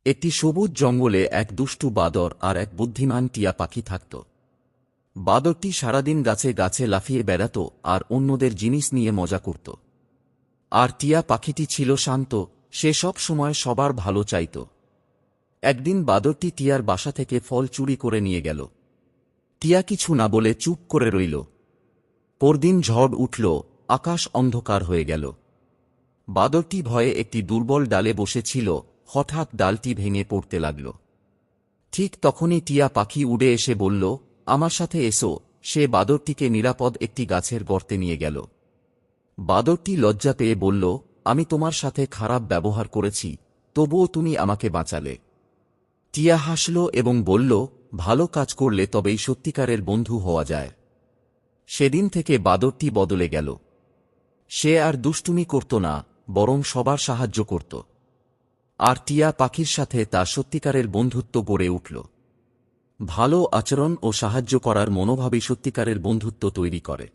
একটি সবুজ জঙ্গলে এক দুষ্টু বাদর আর এক বুদ্ধিমান টিয়া পাখি থাকত। বাদরটি সারাদিন গাছে গাছে লাফিয়ে বেড়াত আর অন্যদের জিনিস নিয়ে মজা করত। আর টিয়া পাখিটি ছিল শান্ত, সে সব সময় সবার ভালো চাইত। একদিন বাদরটি টিয়ার বাসা থেকে ফল চুরি করে নিয়ে গেল। টিয়া কিছু না বলে চুপ করে রইল। পরদিন ঝড় উঠল, আকাশ অন্ধকার হয়ে গেল। বাদরটি ভয়ে একটি দুর্বল ডালে বসেছিল, হঠাৎ ডালটি ভেঙে পড়তে লাগল। ঠিক তখনই টিয়া পাখি উড়ে এসে বলল, আমার সাথে এসো। সে বাদরটিকে নিরাপদ একটি গাছের গর্তে নিয়ে গেল। বাদরটি লজ্জা পেয়ে বলল, আমি তোমার সাথে খারাপ ব্যবহার করেছি, তবুও তুমি আমাকে বাঁচালে। টিয়া হাসল এবং বলল, ভালো কাজ করলে তবেই সত্যিকারের বন্ধু হওয়া যায়। সেদিন থেকে বাদরটি বদলে গেল। সে আর দুষ্টুমি করত না, বরং সবার সাহায্য করত। আর টিয়া পাখির সাথে তার সত্যিকারের বন্ধুত্ব গড়ে উঠল। ভালো আচরণ ও সাহায্য করার মনোভাবই সত্যিকারের বন্ধুত্ব তৈরি করে।